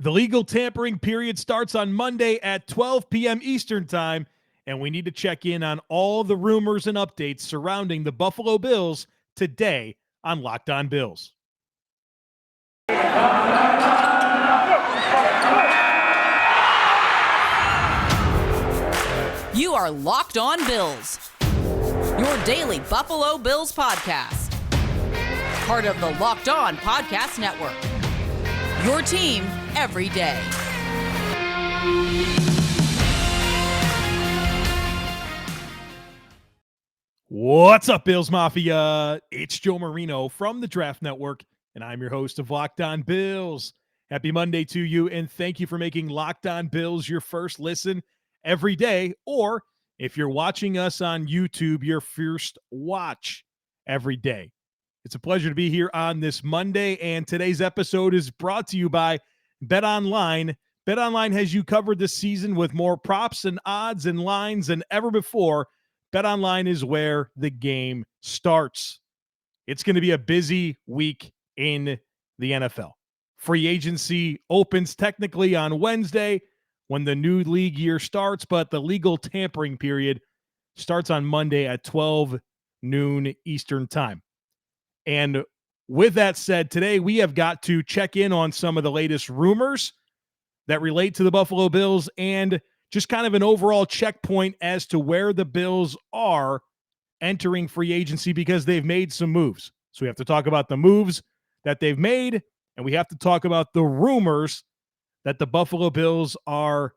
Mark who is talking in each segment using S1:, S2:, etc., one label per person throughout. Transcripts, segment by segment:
S1: The legal tampering period starts on Monday at 12 p.m. Eastern Time, and we need to check in on all the rumors and updates surrounding the Buffalo Bills today on Locked On Bills.
S2: You are Locked On Bills, your daily Buffalo Bills podcast. Part of the Locked On Podcast Network, your team every day.
S1: What's up, Bills Mafia? It's Joe Marino from the Draft Network, and I'm your host of Locked On Bills. Happy Monday to you, and thank you for making Locked On Bills your first listen every day, or if you're watching us on YouTube, your first watch every day. It's a pleasure to be here on this Monday, and today's episode is brought to you by BetOnline. BetOnline has you covered this season with more props and odds and lines than ever before. BetOnline is where the game starts. It's going to be a busy week in the NFL. Free agency opens technically on Wednesday when the new league year starts, but the legal tampering period starts on Monday at 12 noon Eastern Time. And with that said, today we have got to check in on some of the latest rumors that relate to the Buffalo Bills and just kind of an overall checkpoint as to where the Bills are entering free agency because they've made some moves. So we have to talk about the moves that they've made, and we have to talk about the rumors that the Buffalo Bills are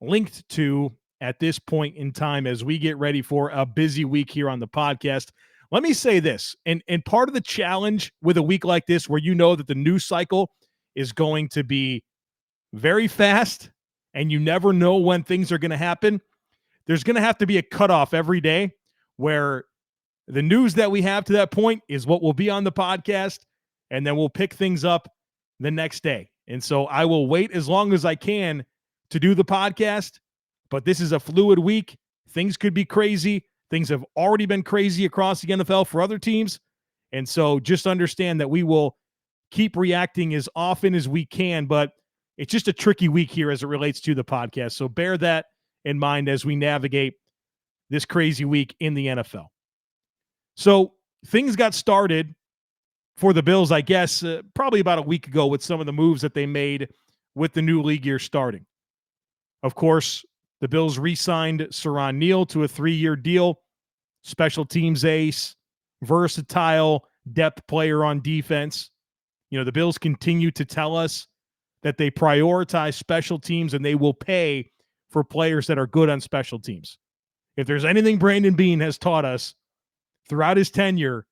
S1: linked to at this point in time as we get ready for a busy week here on the podcast. Let me say this, and part of the challenge with a week like this where you know that the news cycle is going to be very fast and you never know when things are going to happen, there's going to have to be a cutoff every day where the news that we have to that point is what will be on the podcast, and then we'll pick things up the next day. And so I will wait as long as I can to do the podcast, but this is a fluid week. Things could be crazy. Things have already been crazy across the NFL for other teams. And so just understand that we will keep reacting as often as we can, but it's just a tricky week here as it relates to the podcast. So bear that in mind as we navigate this crazy week in the NFL. So things got started for the Bills, I guess, probably about a week ago with some of the moves that they made with the new league year starting. Of course, the Bills re-signed Siran Neal to a 3-year deal, special teams ace, versatile depth player on defense. You know, the Bills continue to tell us that they prioritize special teams and they will pay for players that are good on special teams. If there's anything Brandon Beane has taught us throughout his tenure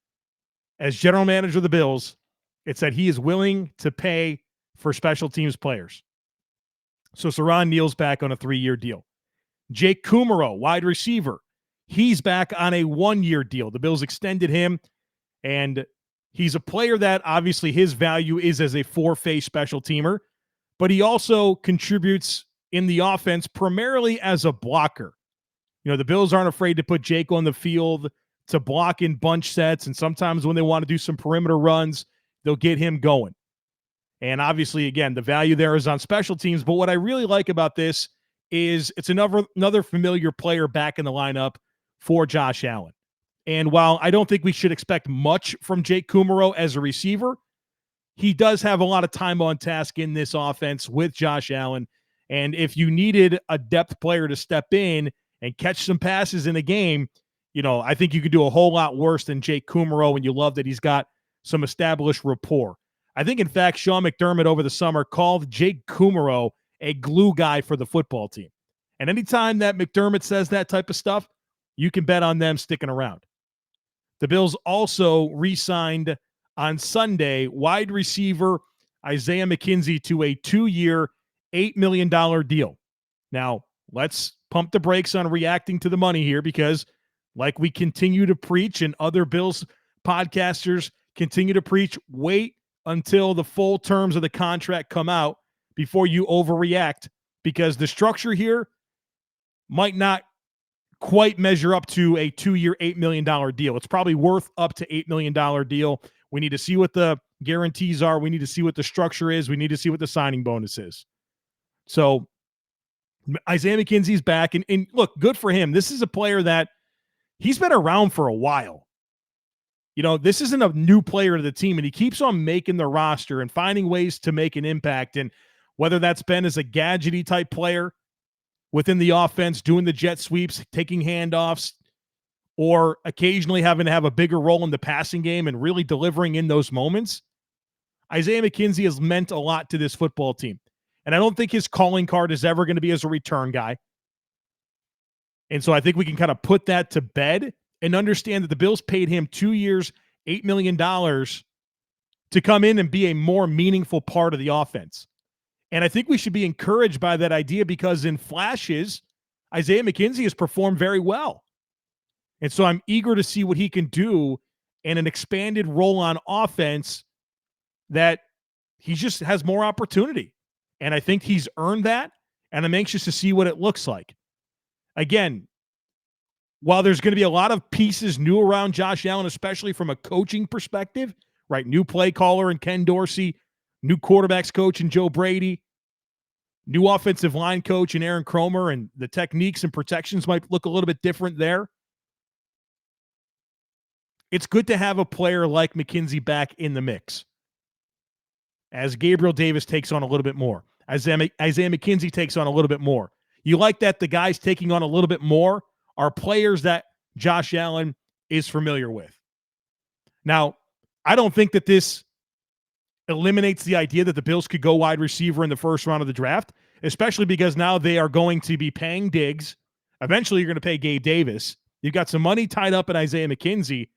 S1: as general manager of the Bills, it's that he is willing to pay for special teams players. So Siran Neal's back on a 3-year deal. Jake Kumerow, wide receiver, he's back on a 1-year deal. The Bills extended him, and he's a player that obviously his value is as a 4-phase special teamer, but he also contributes in the offense primarily as a blocker. You know, the Bills aren't afraid to put Jake on the field to block in bunch sets, and sometimes when they want to do some perimeter runs, they'll get him going. And obviously, again, the value there is on special teams, but what I really like about this is it's another familiar player back in the lineup for Josh Allen. And while I don't think we should expect much from Jake Kumerow as a receiver, he does have a lot of time on task in this offense with Josh Allen. And if you needed a depth player to step in and catch some passes in a game, you know, I think you could do a whole lot worse than Jake Kumerow, and you love that he's got some established rapport. I think, in fact, Sean McDermott over the summer called Jake Kumerow a glue guy for the football team. And anytime that McDermott says that type of stuff, you can bet on them sticking around. The Bills also re-signed on Sunday wide receiver Isaiah McKenzie to a 2-year, $8 million deal. Now, let's pump the brakes on reacting to the money here because, like we continue to preach and other Bills podcasters continue to preach, wait until the full terms of the contract come out before you overreact, because the structure here might not quite measure up to a 2-year, $8 million deal. It's probably worth up to $8 million deal. We need to see what the guarantees are. We need to see what the structure is. We need to see what the signing bonus is. So Isaiah McKenzie's back. And look, good for him. This is a player that he's been around for a while. This isn't a new player to the team, and he keeps on making the roster and finding ways to make an impact. And whether that's been as a gadgety type player within the offense, doing the jet sweeps, taking handoffs, or occasionally having to have a bigger role in the passing game and really delivering in those moments, Isaiah McKenzie has meant a lot to this football team. And I don't think his calling card is ever going to be as a return guy. And so I think we can kind of put that to bed and understand that the Bills paid him 2 years, $8 million to come in and be a more meaningful part of the offense. And I think we should be encouraged by that idea because in flashes, Isaiah McKenzie has performed very well. And so I'm eager to see what he can do in an expanded role on offense that he just has more opportunity. And I think he's earned that, and I'm anxious to see what it looks like. Again, while there's going to be a lot of pieces new around Josh Allen, especially from a coaching perspective, right? New play caller and Ken Dorsey, new quarterbacks coach and Joe Brady, new offensive line coach and Aaron Cromer, and the techniques and protections might look a little bit different there. It's good to have a player like McKenzie back in the mix as Gabriel Davis takes on a little bit more. Isaiah McKenzie takes on a little bit more. You like that the guys taking on a little bit more are players that Josh Allen is familiar with. Now, I don't think that this eliminates the idea that the Bills could go wide receiver in the first round of the draft, especially because now they are going to be paying Diggs. Eventually, you're going to pay Gabe Davis. You've got some money tied up in Isaiah McKenzie,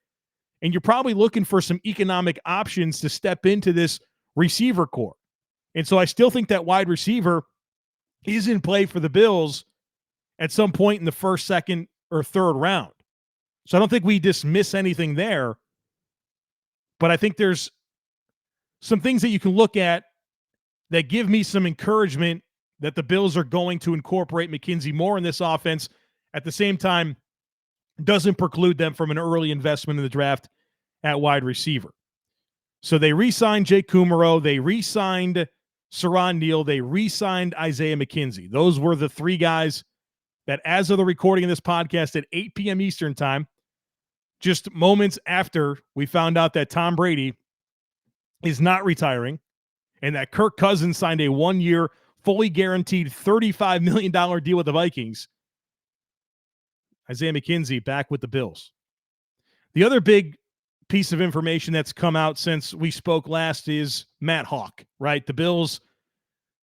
S1: and you're probably looking for some economic options to step into this receiver core. And so I still think that wide receiver is in play for the Bills at some point in the first, second, or third round. So I don't think we dismiss anything there. But I think there's some things that you can look at that give me some encouragement that the Bills are going to incorporate McKenzie more in this offense. At the same time, doesn't preclude them from an early investment in the draft at wide receiver. So they re-signed Jake Kumaro. They re-signed Saron Neal. They re-signed Isaiah McKenzie. Those were the three guys that, as of the recording of this podcast at 8 p.m. Eastern time, just moments after we found out that Tom Brady is not retiring and that Kirk Cousins signed a 1-year, fully guaranteed $35 million deal with the Vikings, Isaiah McKenzie back with the Bills. The other big piece of information that's come out since we spoke last is Matt Haack, right? The Bills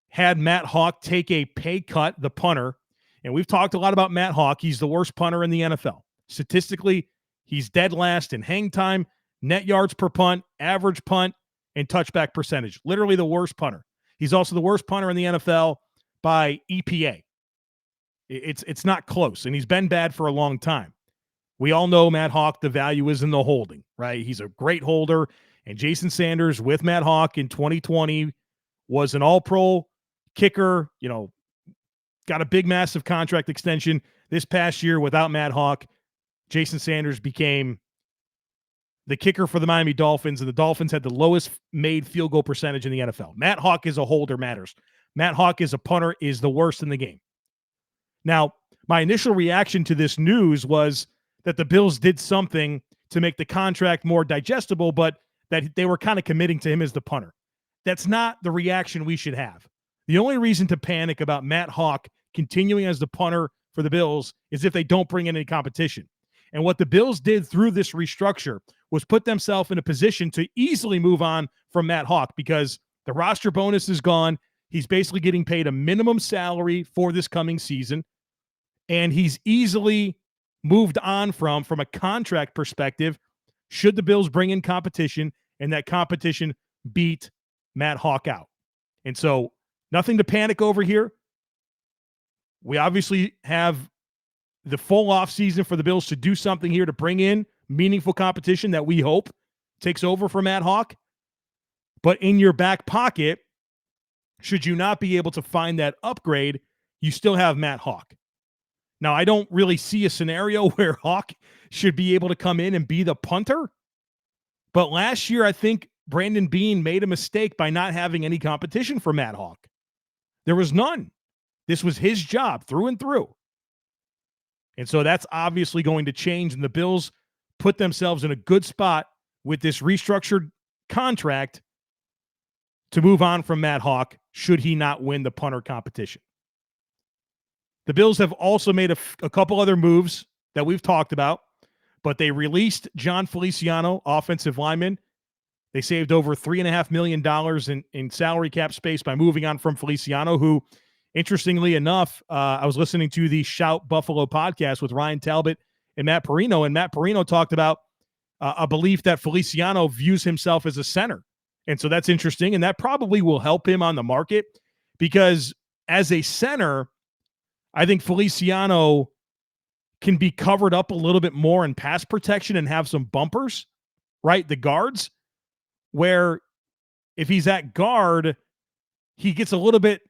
S1: had Matt Haack take a pay cut, the punter, and we've talked a lot about Matt Haack. He's the worst punter in the NFL. Statistically, he's dead last in hang time, net yards per punt, average punt, and touchback percentage. Literally the worst punter. He's also the worst punter in the NFL by EPA. It's not close, and he's been bad for a long time. We all know Matt Haack, the value is in the holding, right? He's a great holder, and Jason Sanders with Matt Haack in 2020 was an all-pro kicker, got a big, massive contract extension. This past year, without Matt Haack, Jason Sanders became the kicker for the Miami Dolphins, and the Dolphins had the lowest made field goal percentage in the NFL. Matt Haack is a holder matters. Matt Haack is a punter, is the worst in the game. Now, my initial reaction to this news was that the Bills did something to make the contract more digestible, but that they were kind of committing to him as the punter. That's not the reaction we should have. The only reason to panic about Matt Haack continuing as the punter for the Bills is if they don't bring in any competition. And what the Bills did through this restructure was put themselves in a position to easily move on from Matt Haack because the roster bonus is gone. He's basically getting paid a minimum salary for this coming season, and he's easily moved on from a contract perspective should the Bills bring in competition and that competition beat Matt Haack out. And so nothing to panic over here. We obviously have the full offseason for the Bills to do something here to bring in meaningful competition that we hope takes over for Matt Haack. But in your back pocket, should you not be able to find that upgrade, you still have Matt Haack. Now, I don't really see a scenario where Haack should be able to come in and be the punter. But last year, I think Brandon Beane made a mistake by not having any competition for Matt Haack. There was none. This was his job through and through. And so that's obviously going to change, and the Bills put themselves in a good spot with this restructured contract to move on from Matt Haack should he not win the punter competition. The Bills have also made a couple other moves that we've talked about, but they released John Feliciano, offensive lineman. They saved over $3.5 million in salary cap space by moving on from Feliciano, who, interestingly enough, I was listening to the Shout Buffalo podcast with Ryan Talbot and Matt Marino, and Matt Marino talked about a belief that Feliciano views himself as a center. And so that's interesting, and that probably will help him on the market because as a center, I think Feliciano can be covered up a little bit more in pass protection and have some bumpers, right? The guards, where if he's at guard, he gets a little bit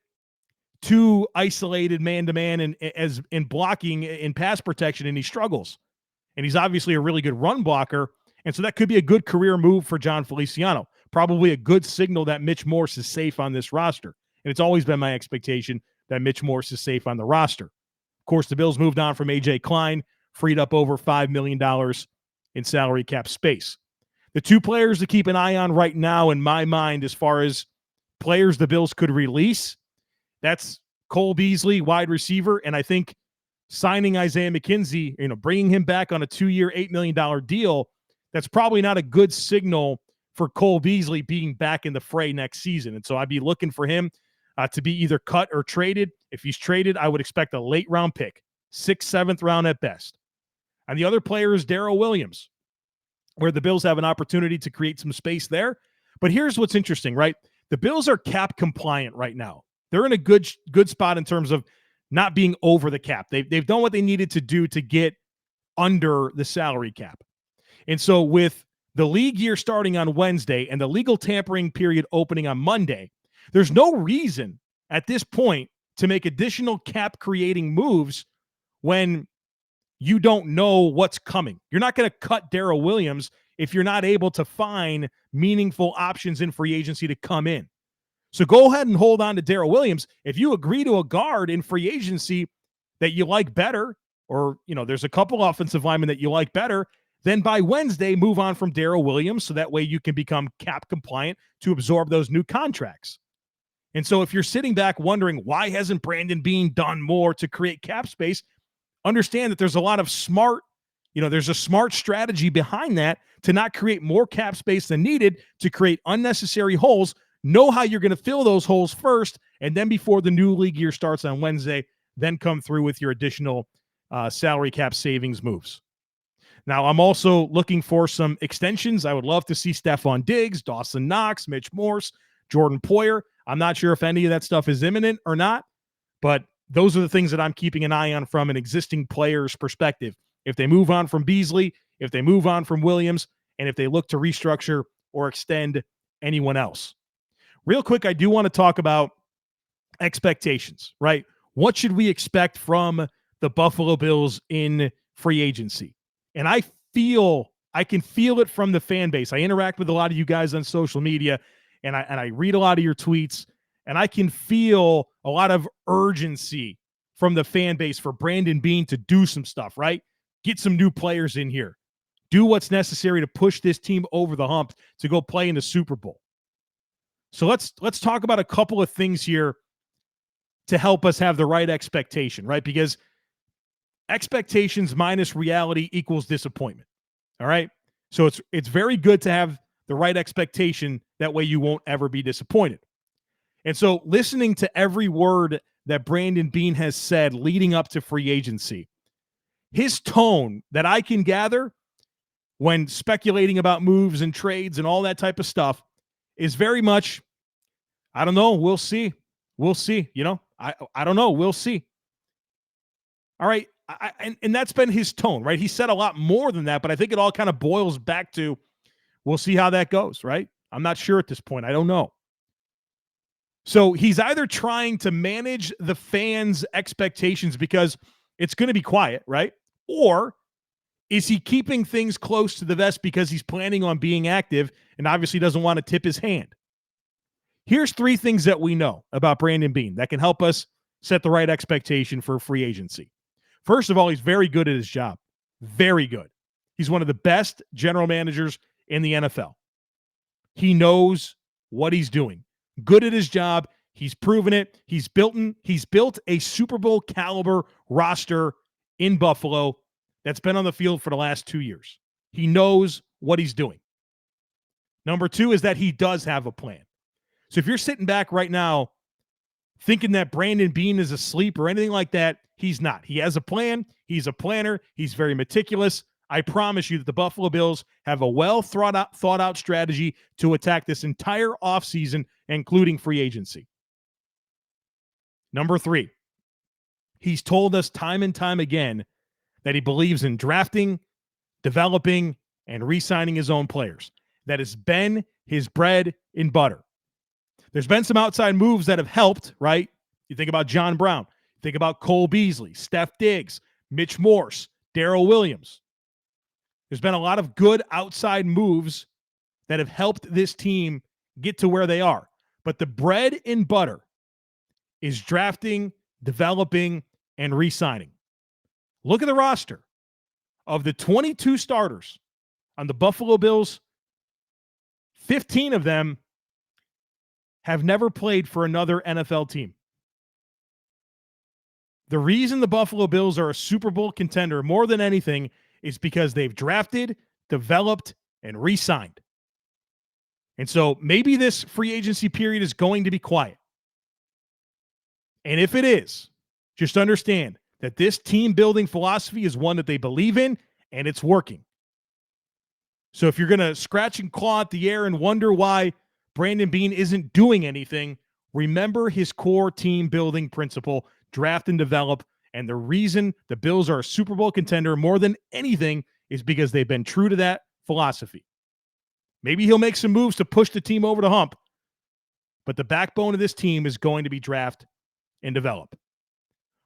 S1: too isolated man-to-man and as in blocking in pass protection, and he struggles. And he's obviously a really good run blocker, and so that could be a good career move for John Feliciano. Probably a good signal that Mitch Morse is safe on this roster. And it's always been my expectation that Mitch Morse is safe on the roster. Of course, the Bills moved on from A.J. Klein, freed up over $5 million in salary cap space. The two players to keep an eye on right now, in my mind, as far as players the Bills could release, that's Cole Beasley, wide receiver, and I think signing Isaiah McKenzie, bringing him back on a 2-year, $8 million deal, that's probably not a good signal for Cole Beasley being back in the fray next season. And so I'd be looking for him to be either cut or traded. If he's traded, I would expect a late round pick, 6th, 7th round at best. And the other player is Darrell Williams, where the Bills have an opportunity to create some space there. But here's what's interesting, right? The Bills are cap compliant right now. They're in a good spot in terms of not being over the cap. They've done what they needed to do to get under the salary cap. And so with the league year starting on Wednesday and the legal tampering period opening on Monday, there's no reason at this point to make additional cap creating moves when you don't know what's coming. You're not going to cut Darrell Williams if you're not able to find meaningful options in free agency to come in. So go ahead and hold on to Darrell Williams. If you agree to a guard in free agency that you like better, or there's a couple offensive linemen that you like better, then by Wednesday, move on from Darrell Williams so that way you can become cap compliant to absorb those new contracts. And so if you're sitting back wondering why hasn't Brandon Beane done more to create cap space, understand that there's a lot of smart, there's a smart strategy behind that to not create more cap space than needed to create unnecessary holes. Know how you're going to fill those holes first, and then before the new league year starts on Wednesday, then come through with your additional salary cap savings moves. Now, I'm also looking for some extensions. I would love to see Stephon Diggs, Dawson Knox, Mitch Morse, Jordan Poyer. I'm not sure if any of that stuff is imminent or not, but those are the things that I'm keeping an eye on from an existing player's perspective. If they move on from Beasley, if they move on from Williams, and if they look to restructure or extend anyone else. Real quick, I do want to talk about expectations, right? What should we expect from the Buffalo Bills in free agency? And I can feel it from the fan base. I interact with a lot of you guys on social media, and I read a lot of your tweets, and I can feel a lot of urgency from the fan base for Brandon Beane to do some stuff, right? Get some new players in here. Do what's necessary to push this team over the hump to go play in the Super Bowl. So let's talk about a couple of things here to help us have the right expectation, right? Because expectations minus reality equals disappointment. All right. So it's very good to have the right expectation. That way you won't ever be disappointed. And so listening to every word that Brandon Beane has said leading up to free agency, his tone that I can gather when speculating about moves and trades and all that type of stuff is very much, I don't know. We'll see. We'll see. I don't know. We'll see. All right. And that's been his tone, right? He said a lot more than that, but I think it all kind of boils back to, we'll see how that goes, right? I'm not sure at this point. I don't know. So he's either trying to manage the fans' expectations because it's going to be quiet, right? Or Is he keeping things close to the vest because he's planning on being active and obviously doesn't want to tip his hand? Here's 3 things that we know about Brandon Beane that can help us set the right expectation for free agency. First of all, he's very good at his job. Very good. He's one of the best general managers in the NFL. He knows what he's doing. Good at his job. He's proven it. He's built a Super Bowl caliber roster in Buffalo that's been on the field for the last 2 years. He knows what he's doing. Number 2 is that he does have a plan. So if you're sitting back right now thinking that Brandon Beane is asleep or anything like that, he's not. He has a plan. He's a planner. He's very meticulous. I promise you that the Buffalo Bills have a well thought out strategy to attack this entire offseason, including free agency. Number 3, he's told us time and time again that he believes in drafting, developing, and re-signing his own players. That has been his bread and butter. There's been some outside moves that have helped, right? You think about John Brown. You think about Cole Beasley, Steph Diggs, Mitch Morse, Darrell Williams. There's been a lot of good outside moves that have helped this team get to where they are. But the bread and butter is drafting, developing, and re-signing. Look at the roster. Of the 22 starters on the Buffalo Bills, 15 of them have never played for another NFL team. The reason the Buffalo Bills are a Super Bowl contender more than anything is because they've drafted, developed, and re-signed. And so maybe this free agency period is going to be quiet. And if it is, just understand that this team-building philosophy is one that they believe in, and it's working. So if you're going to scratch and claw at the air and wonder why Brandon Beane isn't doing anything, remember his core team-building principle, draft and develop. And the reason the Bills are a Super Bowl contender more than anything is because they've been true to that philosophy. Maybe he'll make some moves to push the team over the hump, but the backbone of this team is going to be draft and develop.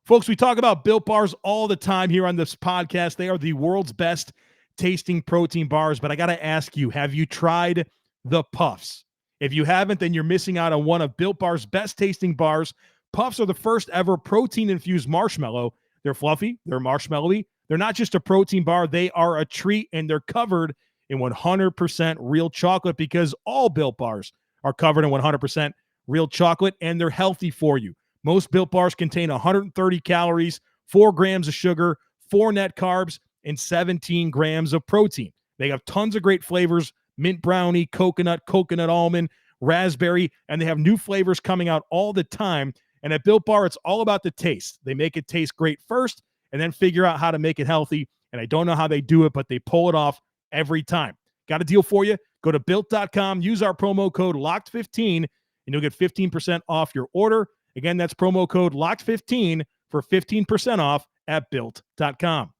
S1: Folks, we talk about Built Bars all the time here on this podcast. They are the world's best tasting protein bars, but I got to ask you, have you tried the Puffs? If you haven't, then you're missing out on one of Built Bar's best tasting bars. Puffs are the first ever protein-infused marshmallow. They're fluffy, they're marshmallowy. They're not just a protein bar, they are a treat, and they're covered in 100% real chocolate because all Built Bars are covered in 100% real chocolate, and they're healthy for you. Most Built Bars contain 130 calories, 4 grams of sugar, 4 net carbs, and 17 grams of protein. They have tons of great flavors: mint brownie, coconut almond, raspberry, and they have new flavors coming out all the time. And at Built Bar, it's all about the taste. They make it taste great first and then figure out how to make it healthy. And I don't know how they do it, but they pull it off every time. Got a deal for you? Go to Built.com, use our promo code LOCKED15, and you'll get 15% off your order. Again, that's promo code LOCKED15 for 15% off at Built.com.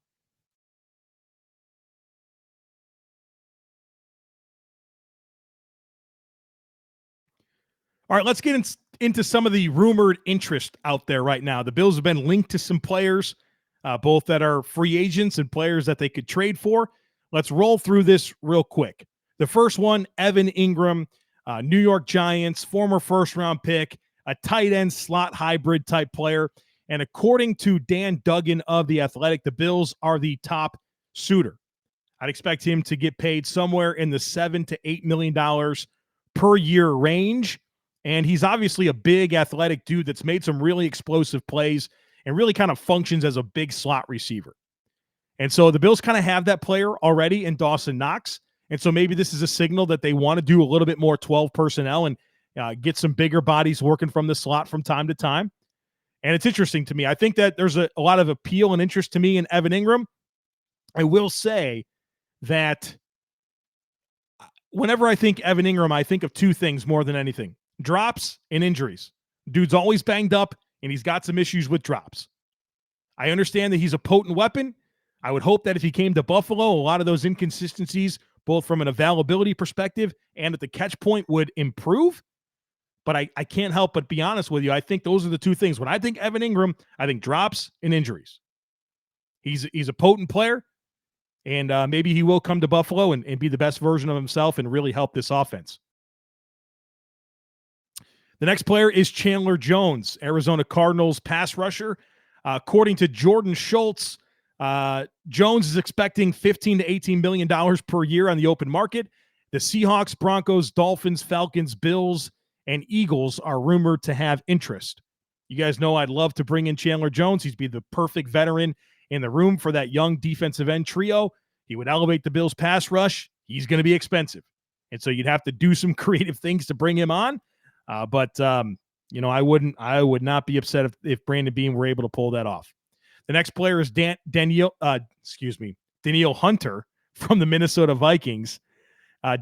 S1: All right, let's get into some of the rumored interest out there right now. The Bills have been linked to some players, both that are free agents and players that they could trade for. Let's roll through this real quick. The first one, Evan Ingram, New York Giants, former first-round pick, a tight end slot hybrid type player. And according to Dan Duggan of The Athletic, the Bills are the top suitor. I'd expect him to get paid somewhere in the $7 to $8 million per year range. And he's obviously a big athletic dude that's made some really explosive plays and really kind of functions as a big slot receiver. And so the Bills kind of have that player already in Dawson Knox. And so maybe this is a signal that they want to do a little bit more 12 personnel and get some bigger bodies working from the slot from time to time. And it's interesting to me. I think that there's a lot of appeal and interest to me in Evan Ingram. I will say that whenever I think Evan Ingram, I think of two things more than anything: drops and injuries. Dude's always banged up, and he's got some issues with drops. I understand that he's a potent weapon. I would hope that if he came to Buffalo, a lot of those inconsistencies, both from an availability perspective and at the catch point, would improve. But I can't help but be honest with you. I think those are the two things. When I think Evan Ingram, I think drops and injuries. He's a potent player. And maybe he will come to Buffalo and be the best version of himself and really help this offense. The next player is Chandler Jones, Arizona Cardinals pass rusher. According to Jordan Schultz, Jones is expecting $15 to $18 million per year on the open market. The Seahawks, Broncos, Dolphins, Falcons, Bills, and Eagles are rumored to have interest. You guys know I'd love to bring in Chandler Jones. He'd be the perfect veteran in the room for that young defensive end trio. He would elevate the Bills' pass rush. He's going to be expensive. And so you'd have to do some creative things to bring him on. But I would not be upset if Brandon Beane were able to pull that off. The next player is Danielle Hunter from the Minnesota Vikings,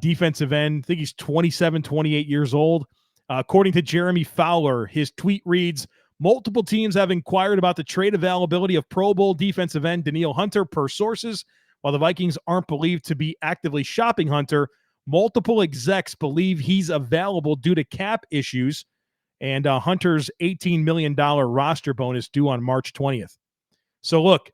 S1: defensive end. I think he's 27, 28 years old. According to Jeremy Fowler, his tweet reads, multiple teams have inquired about the trade availability of Pro Bowl defensive end Danielle Hunter per sources. While the Vikings aren't believed to be actively shopping Hunter, multiple execs believe he's available due to cap issues and Hunter's $18 million roster bonus due on March 20th. So look,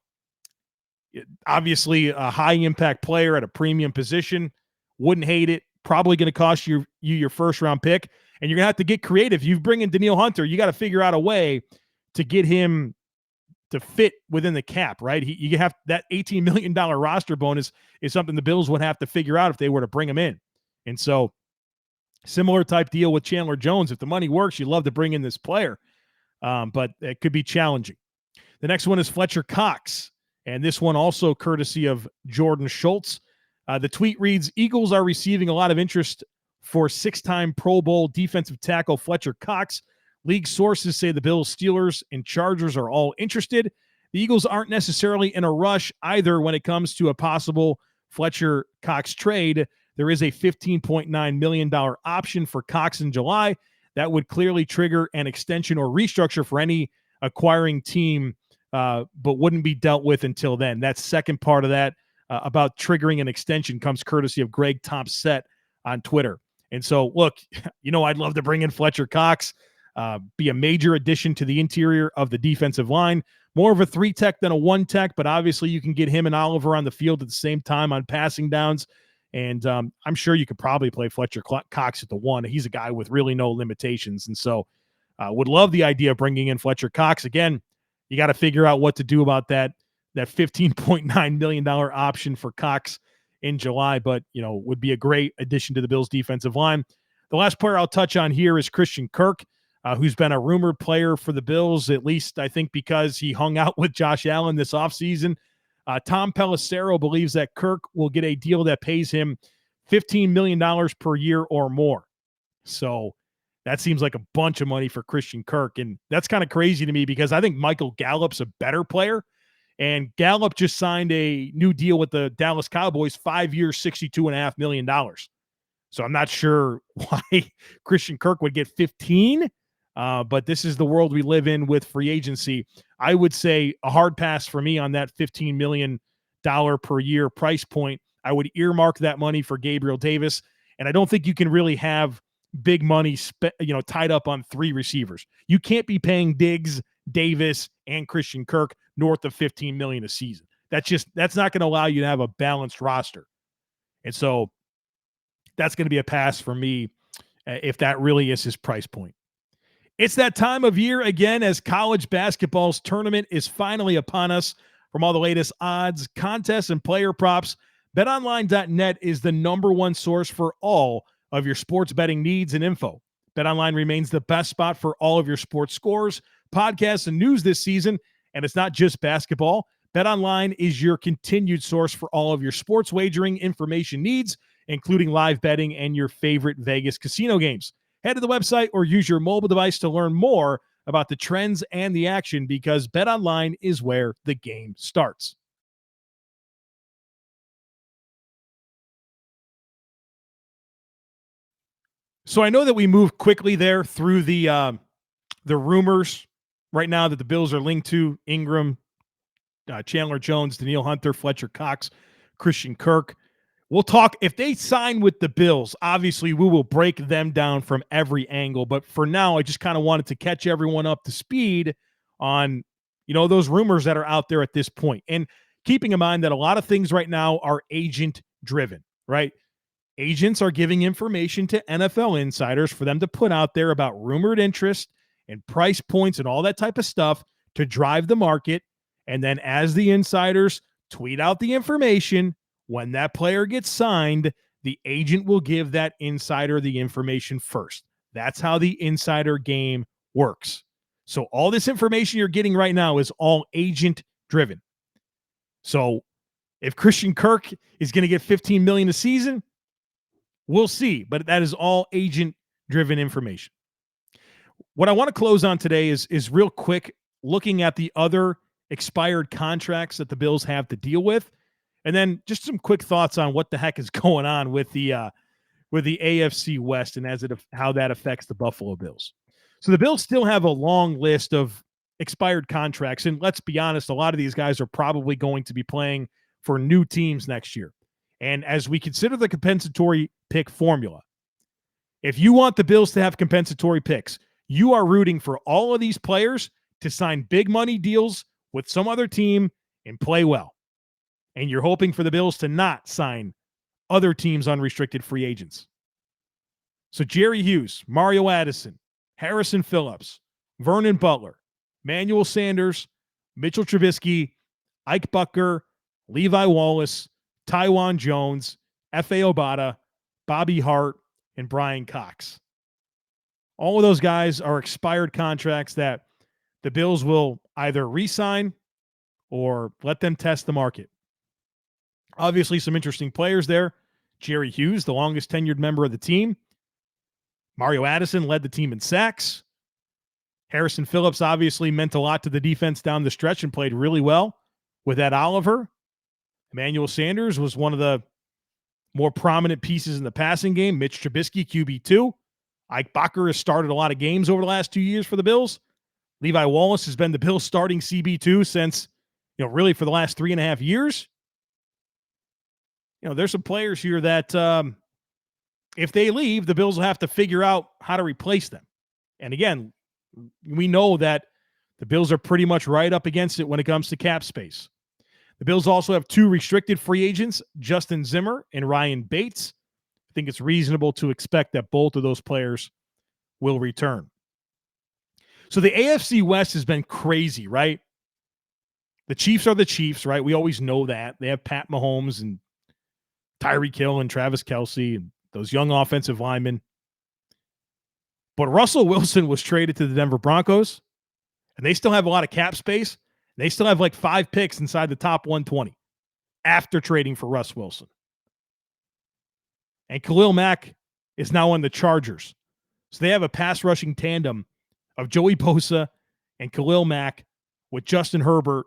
S1: obviously a high impact player at a premium position. Wouldn't hate it. Probably going to cost you your first round pick. And you're going to have to get creative. You bring in Danielle Hunter, you got to figure out a way to get him to fit within the cap, right? You have that $18 million roster bonus is something the Bills would have to figure out if they were to bring him in. And so similar type deal with Chandler Jones. If the money works, you love to bring in this player, but it could be challenging. The next one is Fletcher Cox, and this one also courtesy of Jordan Schultz. The tweet reads, Eagles are receiving a lot of interest for six-time Pro Bowl defensive tackle Fletcher Cox. League sources say the Bills, Steelers, and Chargers are all interested. The Eagles aren't necessarily in a rush either when it comes to a possible Fletcher Cox trade. There is a $15.9 million option for Cox in July. That would clearly trigger an extension or restructure for any acquiring team, but wouldn't be dealt with until then. That second part of that about triggering an extension comes courtesy of Greg Thompson on Twitter. And so, look, I'd love to bring in Fletcher Cox, be a major addition to the interior of the defensive line. More of a 3-tech than a 1-tech, but obviously you can get him and Oliver on the field at the same time on passing downs. And I'm sure you could probably play Fletcher Cox at the 1. He's a guy with really no limitations. And so would love the idea of bringing in Fletcher Cox. Again, you got to figure out what to do about that $15.9 million option for Cox in July, but, would be a great addition to the Bills defensive line. The last player I'll touch on here is Christian Kirk, who's been a rumored player for the Bills, at least I think because he hung out with Josh Allen this offseason. Tom Pelissero believes that Kirk will get a deal that pays him $15 million per year or more. So that seems like a bunch of money for Christian Kirk. And that's kind of crazy to me because I think Michael Gallup's a better player. And Gallup just signed a new deal with the Dallas Cowboys, 5 years, $62.5 million. So I'm not sure why Christian Kirk would get 15, but this is the world we live in with free agency. I would say a hard pass for me on that $15 million per year price point. I would earmark that money for Gabriel Davis, and I don't think you can really have big money tied up on 3 receivers. You can't be paying Diggs, Davis, and Christian Kirk north of $15 million a season. That's not going to allow you to have a balanced roster. And so that's going to be a pass for me if that really is his price point. It's that time of year again as college basketball's tournament is finally upon us. From all the latest odds, contests, and player props, BetOnline.net is the #1 source for all of your sports betting needs and info. BetOnline remains the best spot for all of your sports scores, podcasts, and news this season. And it's not just basketball. BetOnline is your continued source for all of your sports wagering information needs, including live betting and your favorite Vegas casino games. Head to the website or use your mobile device to learn more about the trends and the action because BetOnline is where the game starts. So I know that we moved quickly there through the rumors right now that the Bills are linked to Ingram, Chandler Jones, Danielle Hunter, Fletcher Cox, Christian Kirk. We'll talk. If they sign with the Bills, obviously we will break them down from every angle. But for now, I just kind of wanted to catch everyone up to speed on, those rumors that are out there at this point. And keeping in mind that a lot of things right now are agent driven, right? Agents are giving information to NFL insiders for them to put out there about rumored interest and price points and all that type of stuff to drive the market. And then as the insiders tweet out the information, when that player gets signed, the agent will give that insider the information first. That's how the insider game works. So all this information you're getting right now is all agent driven. So if Christian Kirk is going to get $15 million a season, we'll see, but that is all agent-driven information. What I want to close on today is real quick, looking at the other expired contracts that the Bills have to deal with, and then just some quick thoughts on what the heck is going on with the AFC West and how that affects the Buffalo Bills. So the Bills still have a long list of expired contracts, and let's be honest, a lot of these guys are probably going to be playing for new teams next year. And as we consider the compensatory pick formula, if you want the Bills to have compensatory picks, you are rooting for all of these players to sign big money deals with some other team and play well. And you're hoping for the Bills to not sign other teams' unrestricted free agents. So Jerry Hughes, Mario Addison, Harrison Phillips, Vernon Butler, Manuel Sanders, Mitchell Trubisky, Ike Bucker, Levi Wallace, Tywan Jones, F.A. Obata, Bobby Hart, and Brian Cox. All of those guys are expired contracts that the Bills will either re-sign or let them test the market. Obviously, some interesting players there. Jerry Hughes, the longest tenured member of the team. Mario Addison led the team in sacks. Harrison Phillips obviously meant a lot to the defense down the stretch and played really well with Ed Oliver. Emmanuel Sanders was one of the more prominent pieces in the passing game. Mitch Trubisky, QB2. Ike Bucker has started a lot of games over the last 2 years for the Bills. Levi Wallace has been the Bills' starting CB2 since, really for the last 3.5 years. There's some players here that if they leave, the Bills will have to figure out how to replace them. And again, we know that the Bills are pretty much right up against it when it comes to cap space. The Bills also have 2 restricted free agents, Justin Zimmer and Ryan Bates. I think it's reasonable to expect that both of those players will return. So the AFC West has been crazy, right? The Chiefs are the Chiefs, right? We always know that. They have Pat Mahomes and Tyreek Hill and Travis Kelce and those young offensive linemen. But Russell Wilson was traded to the Denver Broncos, and they still have a lot of cap space. They still have like 5 picks inside the top 120 after trading for Russ Wilson. And Khalil Mack is now on the Chargers. So they have a pass rushing tandem of Joey Bosa and Khalil Mack with Justin Herbert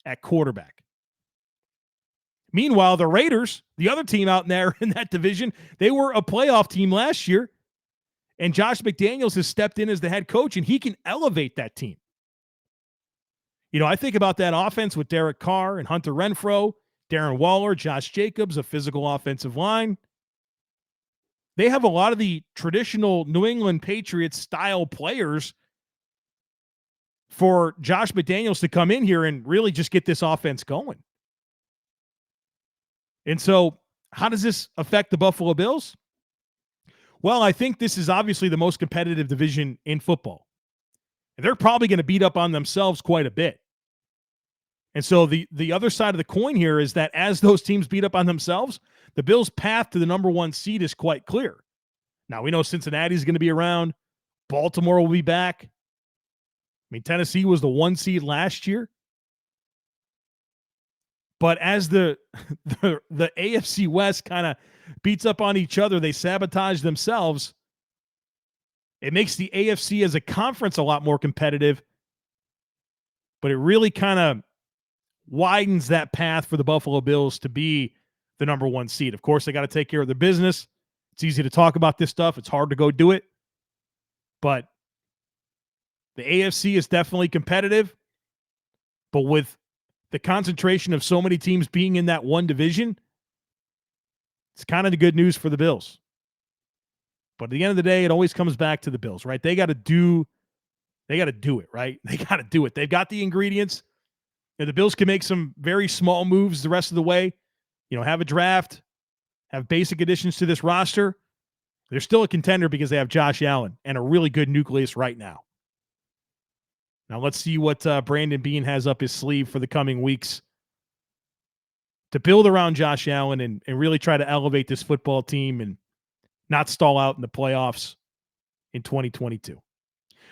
S1: at quarterback. Meanwhile, the Raiders, the other team out there in that division, they were a playoff team last year. And Josh McDaniels has stepped in as the head coach, and he can elevate that team. I think about that offense with Derek Carr and Hunter Renfrow, Darren Waller, Josh Jacobs, a physical offensive line. They have a lot of the traditional New England Patriots style players for Josh McDaniels to come in here and really just get this offense going. And so how does this affect the Buffalo Bills? Well, I think this is obviously the most competitive division in football. And they're probably going to beat up on themselves quite a bit. And so the other side of the coin here is that as those teams beat up on themselves, the Bills' path to the number 1 seed is quite clear. Now, we know Cincinnati is going to be around. Baltimore will be back. Tennessee was the 1 seed last year. But as the AFC West kind of beats up on each other, they sabotage themselves. It makes the AFC as a conference a lot more competitive, but it really kind of widens that path for the Buffalo Bills to be the number 1 seed. Of course, they got to take care of their business. It's easy to talk about this stuff. It's hard to go do it. But the AFC is definitely competitive. But with the concentration of so many teams being in that one division, it's kind of the good news for the Bills. But at the end of the day, it always comes back to the Bills, right? They got to do it, right? They got to do it. They've got the ingredients. The Bills can make some very small moves the rest of the way. Have a draft, have basic additions to this roster. They're still a contender because they have Josh Allen and a really good nucleus right now. Now let's see what Brandon Beane has up his sleeve for the coming weeks to build around Josh Allen and really try to elevate this football team and not stall out in the playoffs in 2022.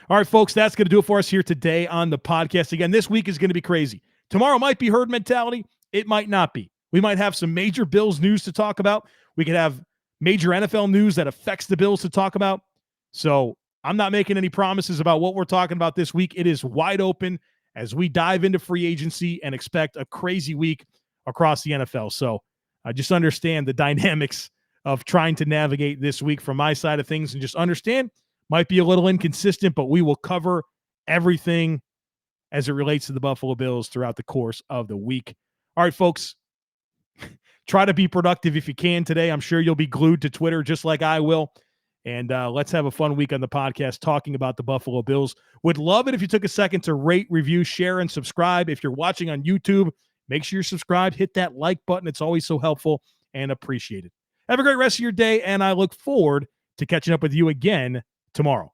S1: All right, folks, that's going to do it for us here today on the podcast. Again, this week is going to be crazy. Tomorrow might be herd mentality. It might not be. We might have some major Bills news to talk about. We could have major NFL news that affects the Bills to talk about. So I'm not making any promises about what we're talking about this week. It is wide open as we dive into free agency and expect a crazy week across the NFL. So I just understand the dynamics of trying to navigate this week from my side of things and just understand might be a little inconsistent, but we will cover everything as it relates to the Buffalo Bills throughout the course of the week. All right, folks, try to be productive if you can today. I'm sure you'll be glued to Twitter just like I will. And let's have a fun week on the podcast talking about the Buffalo Bills. Would love it if you took a second to rate, review, share, and subscribe. If you're watching on YouTube, make sure you're subscribed. Hit that like button. It's always so helpful and appreciated. Have a great rest of your day, and I look forward to catching up with you again tomorrow.